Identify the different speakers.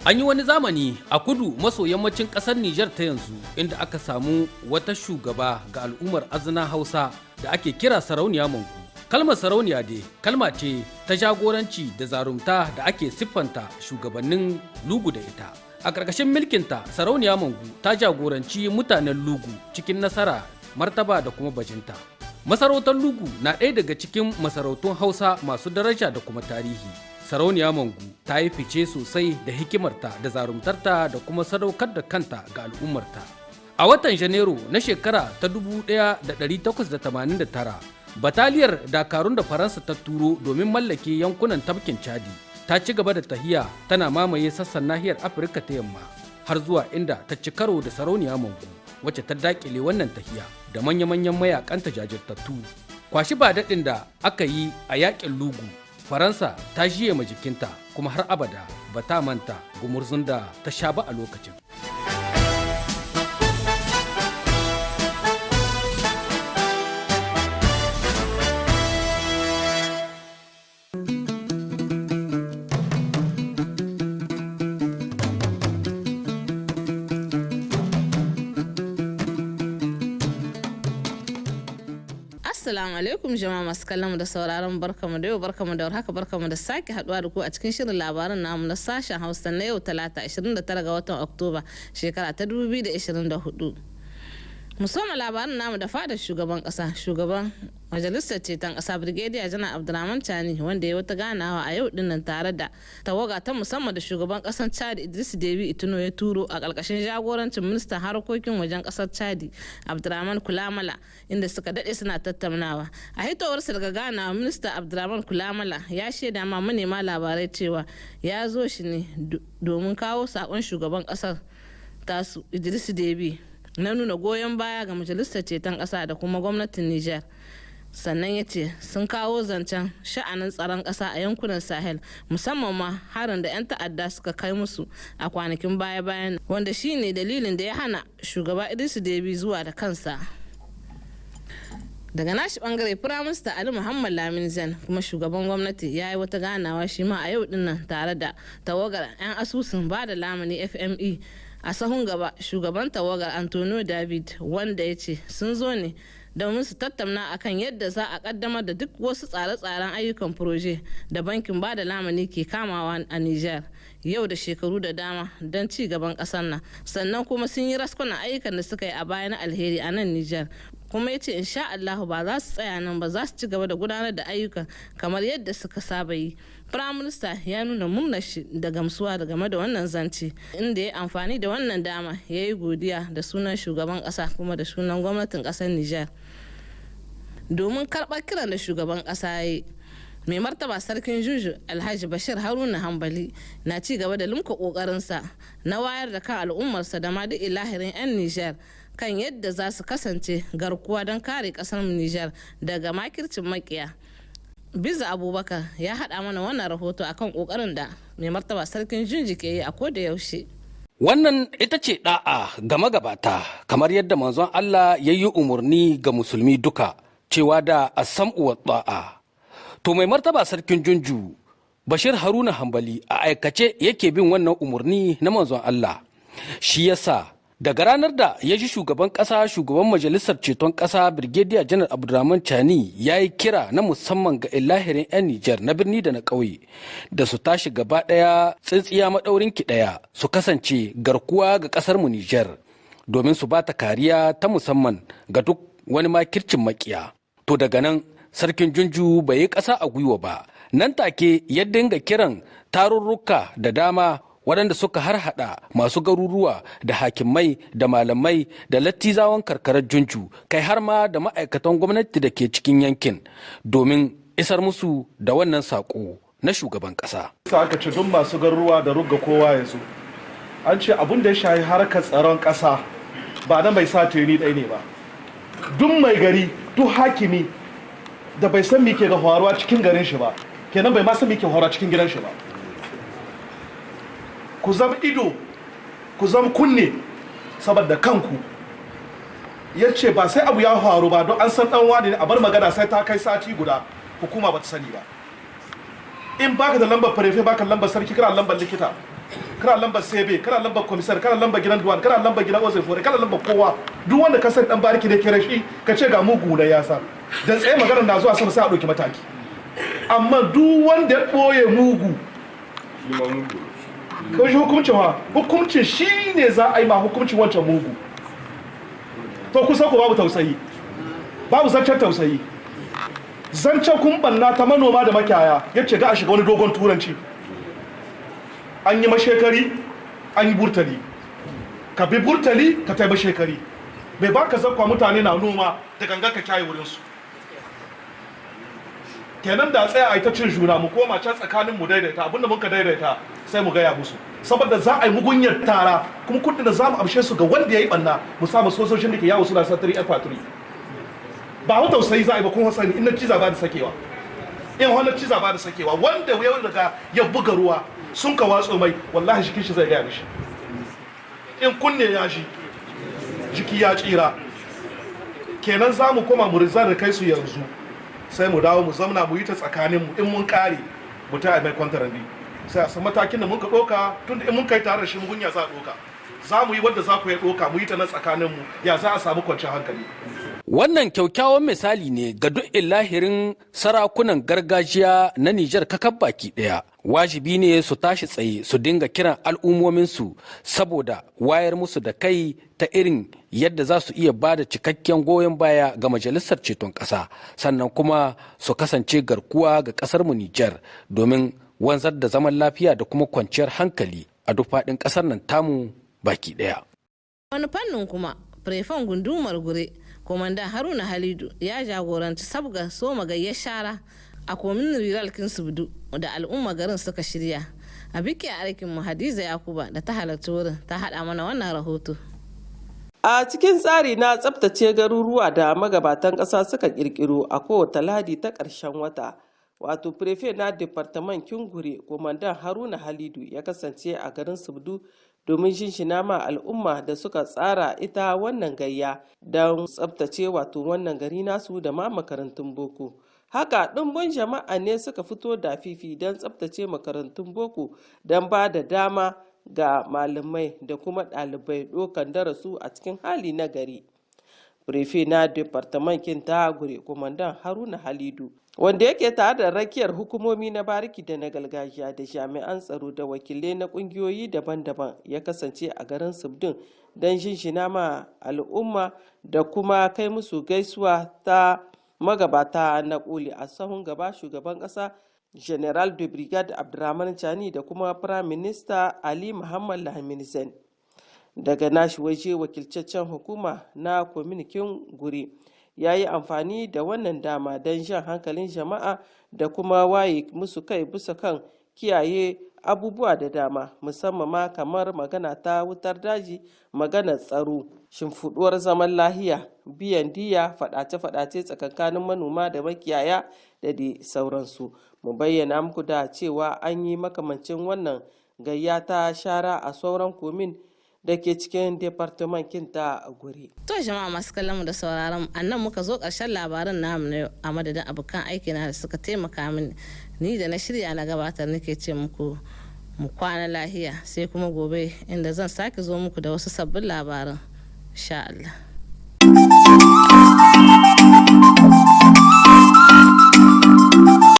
Speaker 1: An yi wani zamani a kudu maso yammacin ƙasar Nijar ta yanzu inda aka samu wata shugaba ga al'ummar azina Hausa da ake kira Sarauniya Mangu. Kalmar sarauniya dai kalma ce ta jagoranci da zarumta da ake siffanta shugabannin Lugu da ita. A ƙarƙashin milkinta Sarauniya Mangu ta jagoranci mutanen Lugu cikin nasara, martaba da kuma bajinta. Masarautar Lugu na ɗaya daga cikin masarautun Hausa masu daraja da kuma tarihi. Sarauniya Mangu ta yi fice sosai da hikimarta da zarumtarta da kuma sadaukar da kanta ga al'ummarta. A watan Janairu na shekara ta 1889, bataliyar dakarun da Faransa ta turo domin mallake yankunan tafkin Chadi ta ci gaba da tahiya tana mamaye sassan nahiyar Afirka ta yamma har zuwa inda ta ci karo da Sarauniya Mangu wacce ta dakile wannan tahiya da manya-manyan mayakanta jajirtattu. Kwashi ba daɗin da aka yi a yaƙin Lugu, Faransa ta jiye ma jikinta kuma har abada ba ta manta gumurzun da ta sha ba a lokacin.
Speaker 2: Assalamu alaikum jama'a masu kallon da sauraron barkamu da yau barkamu da warhaka barkamu da sake haduwa da ku a cikin shirin labaran namu na sashen Hausa na yau Talata 29 ga watan Oktoba shekara ta 2024. Musamman labarin namu da fadar shugaban kasa, shugaban majalisar ceton kasa Brigadier Janar Abdurrahman Chani wanda ya wata ganawa a yau dinnan tare da tawaga ta musamman da shugaban kasar Chad Idris Deby Itno ya turo a karkashin jagorancin ministan harkokin wajen kasar Chad Abdurrahman Kulamala, inda suka dade suna tattaunawa. A hitowarsa daga ganawa, minista Abdurrahman Kulamala ya shaida ma manema labarai cewa ya zo shi ne domin kawo sakon shugaban kasar tasu Idris Deby na nuna goyon baya ga majalisar ceton ƙasa da kuma gwamnatin Nijar. Sannan ya ce sun kawo zancen sha'anin tsaron ƙasa a yankunan Sahel, musamman ma harin da 'yan ta'adda suka kai musu a kwanakin baya-bayan, wanda shi ne dalilin da ya hana shugaba Idris Deby zuwa da kansa. Daga nashi bangare, Firaminista Ali Muhammad Lamin Zan kuma shugaban gwamnati ya yi wata ganawa shi ma a yau dinnan tare da tawagar 'yan asusun ba da lamuni FME. A sahun gaba, shugaban tawagar Antonio David, wanda ya ce sun zo ne domin su tattauna akan yadda za a kaddamar da duk wasu tsare-tsaren ayyukan proje da bankin ba da lamani ke kamawa a Nijar yau da shekaru da dama don ci gaban kasar nan. Sannan kuma sun yi raskunan ayyukan da suka yi a baya na alheri a nan Nijar. Kuma ya ce insha Allah ba za su tsaya nan ba, za su ci gaba da gudanar da ayyukan kamar yadda suka saba yi. Firaminista ya nuna murnar shi da gamsuwa da game da wannan zance, inda ya amfani da wannan dama ya yi godiya da sunan shugaban kasa kuma da sunan gwamnatin kasar Nijar domin karɓar kiran da shugaban kasa ya yi. Mai martaba sarkin Juju Alhaji Bashir Haruna Hambali na ci gaba da limka kokarinsa na wayar da kan al'ummarsa da ma duk ilahirin 'yan Nijar kan yadda za su kasance garkuwa don kare kasar Nijar daga makircin makiya. Biza Abubakar ya haɗa mana wannan rahoto akan kokarin da mai martaba sarkin Junji ke yi a koda yaushe.
Speaker 1: Wannan ita ce da'a ga magabata, kamar yadda manzon Allah ya yi umarni ga musulmi duka cewa da as-sam'u wa ta'a. To mai martaba sarkin Junju Bashir Haruna Hambali a aikace yake bin wannan umarni na manzon Allah. Shi yasa daga ranar da ya ji shugaban kasa, shugaban majalisar ceton kasa Brigadier Janar Abdurrahman Chani ya yi kira na musamman ga ilahirin 'yan Nijar na birni da na ƙauye da su tashi gaba ɗaya tsintsiya maɗaurin ki ɗaya, su kasance garkuwa ga ƙasar mu Nijar domin su bata kariya ta musamman ga duk wani makircin makiya. To daga nan sarkin Junju bai yi ƙasa a gwiwa ba, nan take ya dinga kiran tarurruka da dama waɗanda suka harhaɗa masu garuruwa da hakimai da malamai da lattizawan karkarar Junju, kai har ma da ma'aikatan gwamnati da ke cikin yankin domin isar musu da wannan saƙo na shugaban ƙasa.
Speaker 3: Aka ce duk masu garuruwa da rugga kowa ya zo. An ce abin da ya shahi harkar tsaron ƙasa ba na mai sa tuni ɗaya ne ba. Duk mai gari, duk hakimi da bai san me ke ga faruwa cikin garin shi ba, kenan bai ma san me ke faruwa cikin gidan shi ba. Ku zama ido, ku zama kunne saboda kanku. Ya ce ba sai abu ya faru ba don an san dan wani ne, a bar magana sai ta kai sati guda hukuma ba ta sani ba. in baka da lambar prefe baka lambar sarki kana lambar likita kana lambar sebe kana lambar komisar kana lambar gidan duwan kana lambar gidan ozefore kana lambar kowa duk wanda ka san dan bariki da kira shi ka ce ga mugu da yasa dan tsaye magana na zuwa sama sai a dauki mataki amma duk wanda ya boye mugu ko shi hukuncin shi ne za a yi ma hukuncin wancan mugu to kusa ko babu tausayi babu zancen tausayi zancen kun banna ta manoma da makiyaya yace ga a shiga wani dogon turanci an yi mashekari an yi burtali ka bi burtali ka tai mashekari bai baka zakwa mutane na noma da ganga ka kyaye wurinsu kenan da tsaya a yi ta cin juna mu koma can tsakanin mu daidaita abinda muka daidaita sai mu gaya musu saboda za a yi mugunyar tara kuma kudin da za mu amshe su ga wanda ya yi banna mu samu sojojin da ke yawo suna satari yan faturi ba wata tausayi za a yi ba kuma sani in na ciza ba da sakewa in wani ciza ba da sakewa wanda ya daga ya buga ruwa sun ka watso mai wallahi jikin shi zai gaya mishi in kunne ya shi jiki ya tsira kenan za mu koma mu rizar da kai su yanzu sai mu dawo mu zamna mu yi ta tsakaninmu in mun kare mu ta mai kwantarandi sai a san matakin da mun ka ɗoka tun da in mun kai tare da shi mugunya za a ɗoka za mu yi wadda za ku yi ɗoka mu yi ta na tsakaninmu ya za a samu kwanciyar hankali.
Speaker 1: Wannan kyaukyawan misali ne ga duk lahirin sarakunan gargajiya na Nijar kakab baki ɗaya. Wajibi ne su tashi tsaye su dinga kiran al'ummominsu saboda wayar musu da kai ta irin yadda za su iya ba da cikakken goyon baya ga majalisar ceton ƙasa sannan kuma su kasance garkuwa ga ƙasarmu Nijar domin wanzar da zaman lafiya da kuma kwanciyar hankali a duk faɗin ƙasar nan tamu baki ɗaya.
Speaker 2: Wani fannin kuma, Prefan Gundumar Gure, Komandan Haruna Halidu ya jagoranci sabga soma gayyar shara a komin Riral Kinsubdu da al'umma garin suka shirya. A biki a aikin mu Hadiza Yakuba da ta halarci wurin ta haɗa mana wannan rahoto.
Speaker 4: A cikin tsari na tsabtace garuruwa da magabatan ƙasa suka ƙirƙiro a kowace Lahadi ta ƙarshen wata. Wato Prefe na Departaman Kingure, Komandan Haruna Halidu ya kasance a garin Subdu domin shinshina ma al'umma da suka tsara ita wannan gayya don tsabtace wato wannan gari nasu da ma makarantun boko. Haka ɗumbin jama'a ne suka fito da fifi don tsabtace makarantun boko don ba da dama ga malamai da kuma ɗalibai ɗaukan darasu a cikin hali na gari. Prefe na Departamentin ta Gure, Komandan Haruna Halidu, wanda yake tare da rakiyar hukumomi na bariki da na gargajiya da jami'an tsaro da wakilai na kungiyoyi daban-daban, ya kasance a garin Subdin don shinshina ma al'umma da kuma kai musu gaisuwa ta magabata na koli a sahun gaba shugaban kasa General de Brigade Abdurrahman Chani da kuma Prime Minister Ali Muhammad Lamin Zen. Daga nashi waje wakilcaccen hukuma na kwaminikin Guri ya yi amfani da wannan dama don jan hankalin jama'a da kuma waye musu kai bisa kan kiyaye abubuwa da dama musamman ma kamar magana ta wutar daji, maganar tsaro, shimfiɗuwar zaman lahiya, biyan diya, faɗace-faɗace tsakankanin manoma da makiyaya da dai sauransu. Mu bayyana muku da cewa an yi makamancin wannan gayya ta shara a sauran komin da ke cikin departamentin ta Guri.
Speaker 2: To jama'a masu kallon mu da sauraron annan muka zo ƙarshen labarin namu na yau a madadin abokan aiki na da suka taimaka mini ni da na shirya na gabatar nake ce muku mu kwana lahiya sai kuma gobe inda zan sake zo muku da wasu sabbin labaran insha Allah.